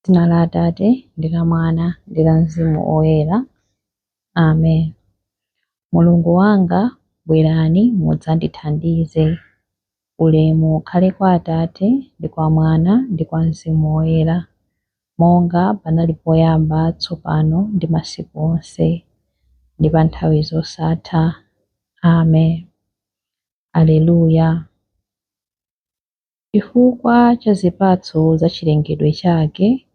Dzina la Atate ndi la Mwana ndi la Mzimu Woyera. Amen. Mulungu wanga, bwerani mudzandithandize. Ulemu ukhale kwa Atate ndi kwa Mwana ndi kwa Mzimu Woyera, monga panali poyamba, tsopano ndi masiku onse, ndi pa nthawi zosatha. Amen. Aleluya. Chifukwa cha zipatso za chilengedwe chake,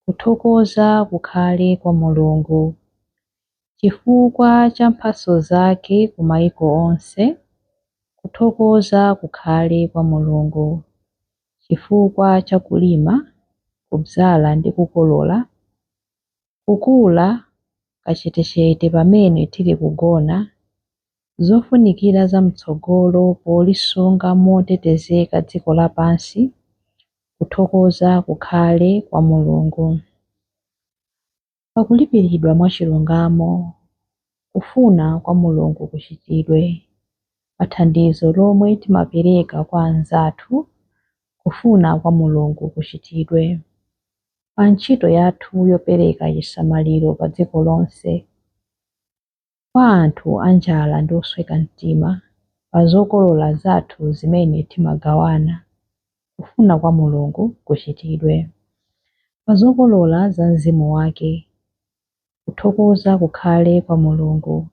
kuthokoza kukhale kwa Mulungu. Chifukwa cha mphatso zake ku mayiko onse, kuthokoza kukhale kwa Mulungu. Chifukwa cha kulima, kudzala ndi kukolola, kukula kachetechete pamene tili kugona, zofunikira za mtsogolo polisunga motetezeka dziko lapansi, kuthokoza kukhale kwa Mulungu. Pakulipiridwa mwachilungamo, kufuna kwa Mulungu kuchitidwe. Pa thandizo lomwe timapereka kwa anzathu, kufuna kwa Mulungu kuchitidwe. Pa ntchito yathu yopereka chisamaliro pa dziko lonse, kwa anthu anjala ndi osweka mtima, pa zokolola zathu zimene timagawana, kufuna kwa Mulungu kuchitidwe. Pa zokolola za Mzimu wake, kuthokoza kukhale kwa Mulungu.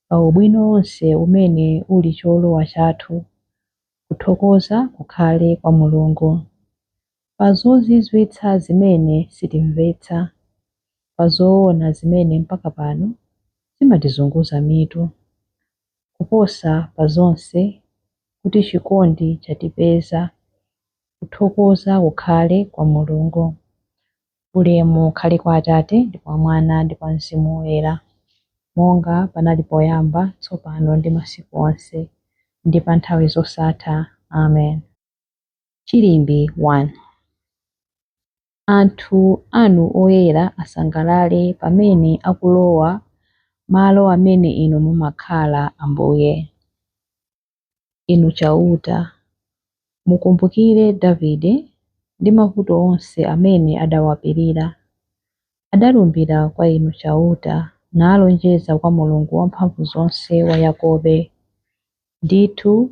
Pa ubwino wonse umene uli cholowa chathu, kuthokoza kukhale kwa Mulungu. Pa zozizwitsa zimene sitimvetsa, pa zoona zimene mpaka pano zimatizunguza mitu, kuposa pa zonse kuti chikondi chatipeza, kuthokoza kukhale kwa Mulungu. Ulemu ukhale kwa Atate ndi kwa Mwana ndi kwa Mzimu Woyera, monga panali poyamba, tsopano ndi masiku onse, ndi pa nthawi zosatha. Amen. Chilimbi 1. Anthu anu oyera asangalale pamene akulowa malo amene inu mumakhala, Ambuye. Inu chauta, mukumbukire Davide ndi mavuto onse amene adawapirira. Adalumbira kwa inu chauta, nalonjeza kwa Mulungu Wamphamvuzonse wa Yakobe, ndithu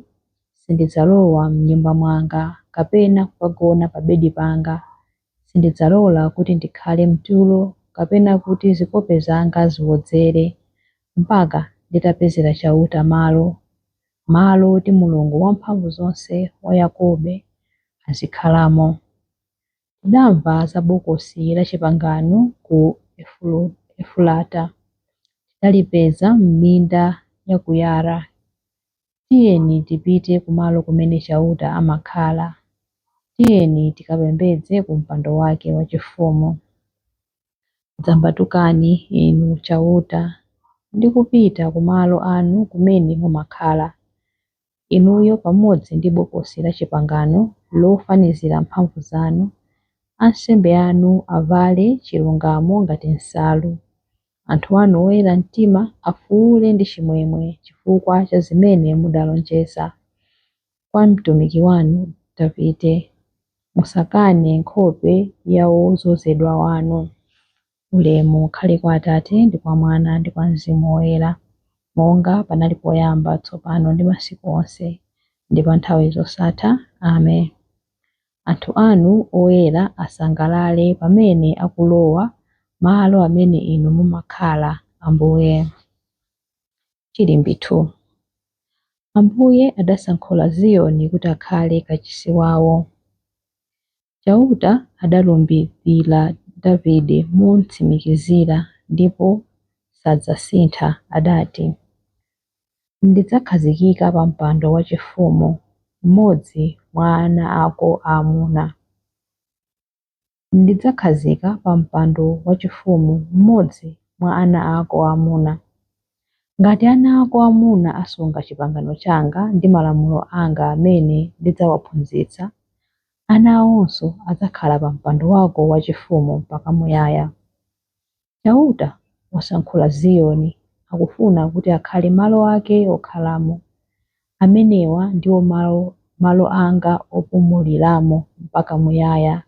sindidzalowa m'nyumba mwanga, kapena kukagona pa bedi panga. Sindidzalola kuti ndikhale mtulo, kapena kuti zikope zanga ziwodzere, mpaka nditapezera chauta malo oti Mulungu Wamphamvuzonse wa Yakobe azikhalamo. Tidamva za Bokosi la Chipangano ku Efulata, tidalipeza m'minda ya ku Yara. Tiyeni tipite kumalo kumene chauta amakhala. Tiyeni tikapembedze ku mpando wake wachifumu. Dzambatukani inu chauta, ndi kupita kumalo anu kumene mumakhala, inuyo pamodzi ndi Bokosi la Chipangano lofanizira mphamvu zanu. Ansembe anu avale chilungamo ngati nsalu. Anthu anu oyera mtima afuwule ndi chimwemwe chifukwa cha zimene mudalonjeza kwa mtumiki wanu Davide. Musakane nkhope ya wozozedwa wanu. Ulemu ukhale kwa Atate ndi kwa Mwana ndi kwa Mzimu Woyera, monga panali poyamba, tsopano ndi masiku onse, ndi pa nthawi zosatha. Amen. Anthu anu oyera asangalale pamene akulowa malo amene inu mumakhala, Ambuye. Chilimbi 2. Ambuye adasankhula Ziyoni kuti akhale kachisi wawo. Chauta adalumbirira Davide montsimikizira, ndipo sadzasintha. Adati, ndidzakhazikika pa mpando wachifumu mmodzi mwa ana ako aamuna. Ndidzakhazika pa mpando wachifumu mmodzi mwa ana ako aamuna. Ngati ana ako aamuna asunga chipangano changa ndi malamulo anga amene ndidzawaphunzitsa, ana awonso adzakhala pa mpando wako wachifumu mpaka muyaya. Chauta wasankhula Ziyoni, akufuna kuti akhale malo ake okhalamo. Amenewa ndiwo malo anga opumuliramo mpaka muyaya.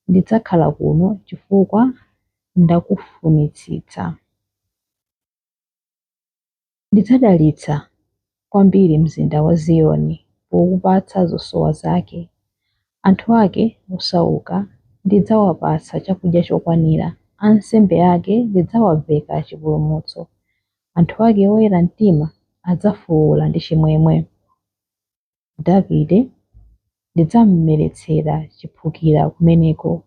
ndidzakhala kuno chifukwa ndakufunitsitsa. Ndidzadalitsa kwambiri mzinda wa Ziyoni pokupatsa zosowa zake. Anthu ake osauka ndidzawapatsa chakudya chokwanira, ansembe ake ndidzawaveka chipulumutso. Anthu ake oyera mtima adzafuwula ndi chimwemwe. Davide ndidzamumeretsera chiphukira kumeneko,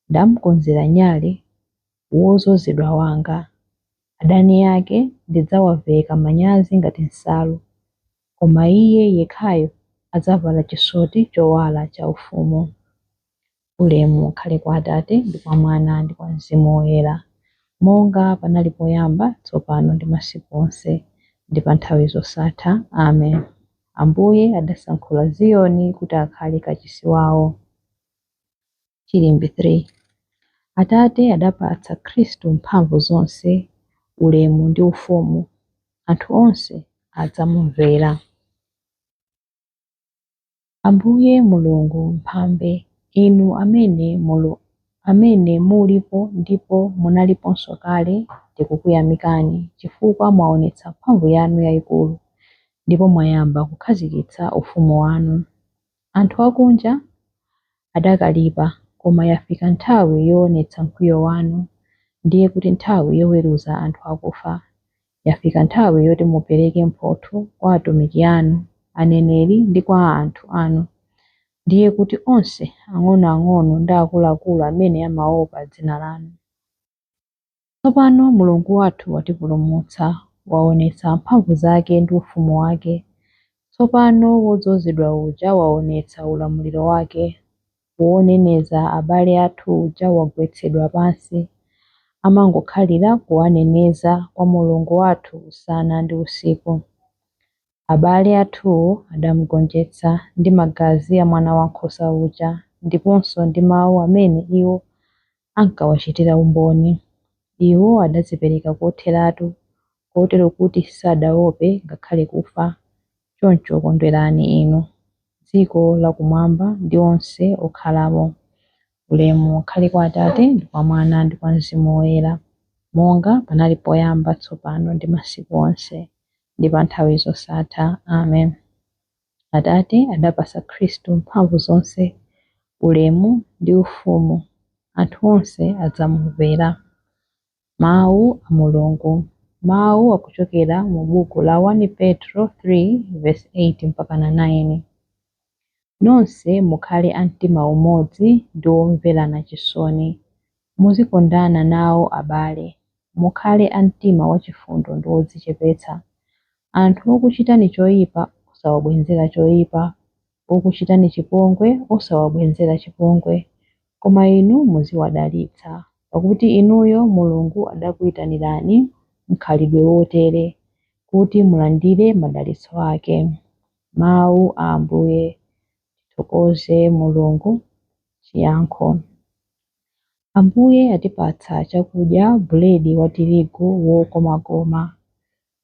ndamukonzera nyale wozozedwa wanga. Adani ake ndidzawaveka manyazi ngati nsalu, koma iye yekhayo adzavala chisoti chowala cha ufumu. Ulemu ukhale kwa Atate ndi kwa Mwana ndi kwa Mzimu Woyera, monga panali poyamba, tsopano ndi masiku onse, ndi pa nthawi zosatha. Amen. Ambuye adasankhula Ziyoni kuti akhale kachisi wawo. Chilimbi 3. Atate adapatsa Khristu mphamvu zonse, ulemu ndi ufumu. Anthu onse adzamumvera. Ambuye Mulungu mphambe, inu amene mulipo ndipo munaliponso kale, tikukuyamikani chifukwa mwaonetsa mphamvu yanu yayikulu ndipo mwayamba kukhazikitsa ufumu wanu. Anthu akunja adakalipa, koma yafika nthawi yoonetsa mkwiyo wanu, ndiye kuti nthawi yoweruza anthu akufa. Yafika nthawi yoti mupereke mphotho kwa atumiki anu, aneneri ndi kwa anthu anu, ndiye kuti onse ang'onoang'ono ndi akuluakulu amene amaopa dzina lanu. Tsopano Mulungu wathu watipulumutsa, waonetsa mphamvu zake ndi ufumu wake. Tsopano wodzozedwa uja waonetsa ulamuliro wake, woneneza abale athu uja wagwetsedwa pansi. Amangokhalira kuwaneneza kwa Mulungu wathu usana ndi usiku. Abale athuwo adamugonjetsa ndi magazi a mwana wankhosa uja, ndiponso ndi mawu amene iwo ankawachitira umboni. Iwo adadzipereka kotheratu, kotero kuti sadaope ngakhale kufa. Choncho kondwerani inu, dziko lakumwamba ndi onse okhalamo. Ulemu ukhale kwa Atate ndi kwa Mwana ndi kwa Mzimu Woyera, monga panali poyamba, tsopano ndi masiku onse, ndi pa nthawi zosatha. Amen. Atate adapatsa Khristu mphamvu zonse, ulemu ndi ufumu. Anthu onse adzamumvera. Mawu a Mulungu. Mawu akuchokera mu buku la 1 Petro 3:8-9. Nonse mukhale a mtima umodzi ndi womverana chisoni. Muzikondana nawo abale. Mukhale a mtima wachifundo ndi wodzichepetsa. Anthu okuchitani choyipa osawabwenzera choyipa, okuchitani chipongwe osawabwenzera chipongwe, koma inu muziwadalitsa, pakuti inuyo Mulungu adakuyitanirani mkhalidwe wotere, kuti mulandire madalitso ake. Mawu a Ambuye. Tithokoze Mulungu. Chiyankho. Ambuye atipatsa chakudya, buledi wa tirigu wokomakoma.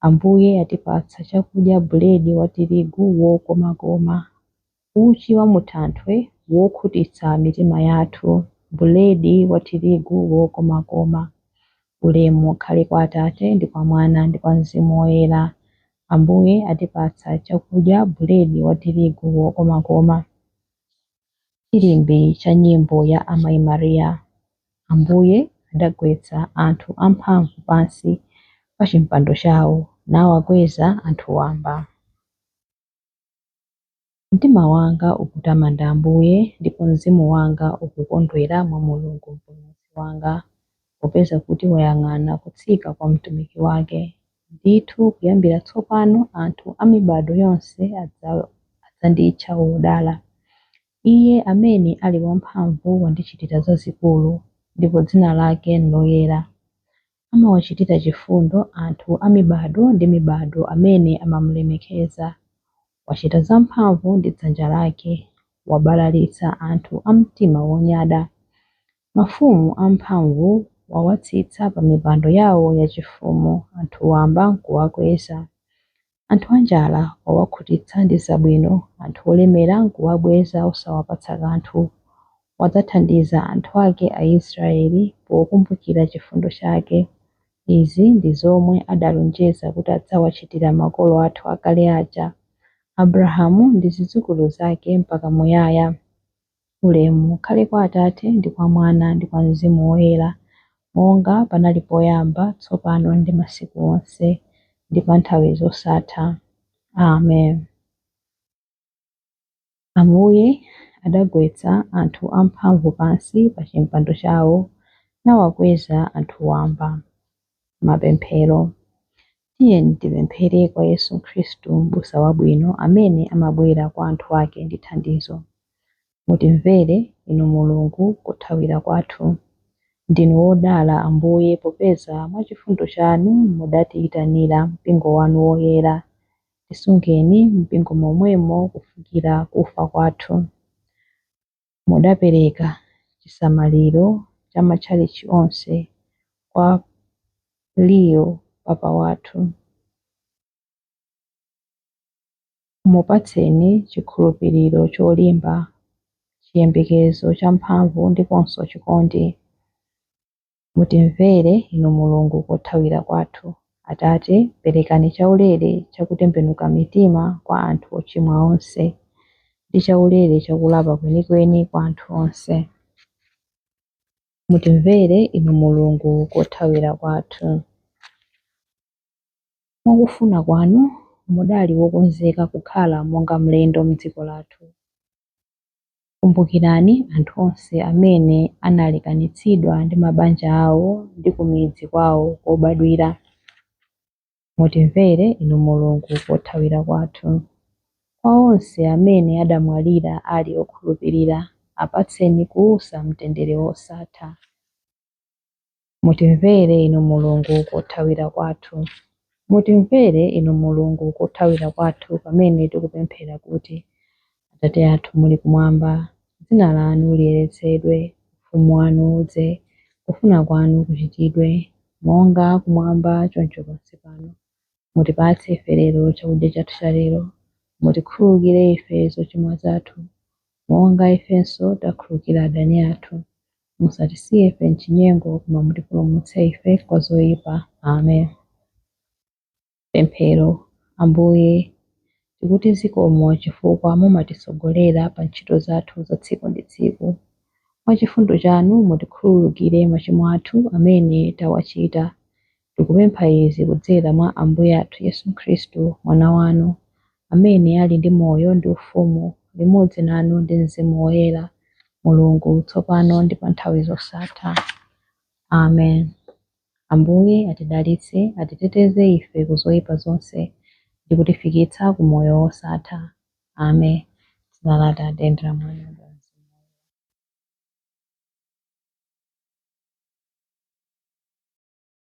Ambuye atipatsa chakudya, buledi wa tirigu wokomakoma. Uchi wa muthanthwe wokhutitsa mitima yathu, buledi wa tirigu wokomakoma. Ulemu ukhale kwa Atate ndi kwa Mwana ndi kwa Mzimu Woyera. Ambuye atipatsa chakudya, buledi wa tirigu wokomakoma. Chilimbi cha nyimbo ya Amayi Mariya. Ambuye adagwetsa anthu amphamvu pansi pa chimpando chawo, nawakweza anthu wamba. Mtima wanga ukutamanda Ambuye, ndipo mzimu wanga ukukondwera mwa Mulungu mpulumutsi wanga, popeza kuti wayang'ana kutsika kwa mtumiki wake. Ndithu kuyambira tsopano anthu a mibado yonse adzanditcha wodala. Iye amene ali wamphamvu wandichitira zazikulu, ndipo dzina lake ndiloyera. Amawachitira chifundo anthu a mibado ndi mibado amene amamulemekeza. Wachita zamphamvu ndi dzanja lake, wabalalitsa anthu a mtima wonyada. Mafumu amphamvu wawatsitsa pa mipando yawo yachifumu, anthu wamba nkuwakweza. Anthu anjala wawakhutitsa ndi zabwino, anthu olemera nkuwabweza osawapatsa kanthu. wadzathandiza anthu ake Aisraeli pokumbukira chifundo chake. Izi ndi zomwe adalonjeza kuti adzawachitira makolo athu akale aja, Abrahamu ndi zidzukulu zake mpaka muyaya. Ulemu ukhale kwa Atate ndi kwa Mwana ndi kwa Mzimu Woyera, monga panali poyamba, tsopano ndi masiku onse, ndi pa nthawi zosatha. Amen. Ambuye adagwetsa anthu amphamvu pansi pa chimpando chawo, nawakweza anthu wamba. Mapemphero. Tiyeni tipemphere kwa Yesu Khristu, m'busa wabwino amene amabwera kwa anthu ake ndi thandizo. Mutimvere, inu Mulungu, kuthawira kwathu. Ndinu wodala Ambuye, popeza mwa chifundo chanu mudatiyitanira mpingo wanu woyera. Tisungeni mpingo momwemo kufikira kufa kwathu. Mudapereka chisamaliro cha matchalichi onse kwa Leo papa wathu. Mupatseni chikhulupiriro cholimba, chiyembekezo champhamvu ndiponso chikondi. Mutimvere, inu Mulungu, kuthawira kwathu. Atate, perekani chaulere chakutembenuka mitima kwa anthu ochimwa onse, ndi chaulere chakulapa kwenikweni kwa anthu onse. Mutimvere, inu Mulungu, kuthawira kwathu. Mwakufuna kwanu mudali wokonzeka kukhala monga mlendo m'dziko lathu. Kumbukirani anthu onse amene analekanitsidwa ndi mabanja awo ndi kumidzi kwawo kobadwira. Mutimvere, inu Mulungu, kuthawira kwathu. Kwa onse amene adamwalira ali okhulupirira, apatseni kuwusa mtendere wosatha. Mutimvere, inu Mulungu, kuthawira kwathu. Mutimvere, inu Mulungu, kuthawira kwathu pamene tikupemphera kuti: Atate athu muli kumwamba, dzina lanu liyeretsedwe, ufumu wanu udze, kufuna kwanu kuchitidwe, monga kumwamba choncho pansi pano. Mutipatse ife lero chakudya chathu cha lero. Mutikhululukire ife zochimwa zathu, monga ifenso takhululukira adani athu. Musatisiye ife m'chinyengo, koma mutipulumutse ife kwa zoyipa. Amen. Pemphero. Ambuye, tikuti zikomo chifukwa mumatitsogolera pa ntchito zathu za tsiku ndi tsiku. Mwa chifundo chanu mutikhululukire machimo athu amene tawachita. Tikupempha izi kudzera mwa Ambuye athu Yesu Khristu, mwana wanu, amene ali ndi moyo ndi ufumu limodzi nanu ndi Mzimu Woyera, Mulungu, tsopano ndi pa nthawi zosatha. Amen. Ambuye atidalitse, atiteteze ife ku zoyipa zonse, ndi kutifikitsa ku moyo wosatha. Amen. Dzina la Atate ndi la Mwana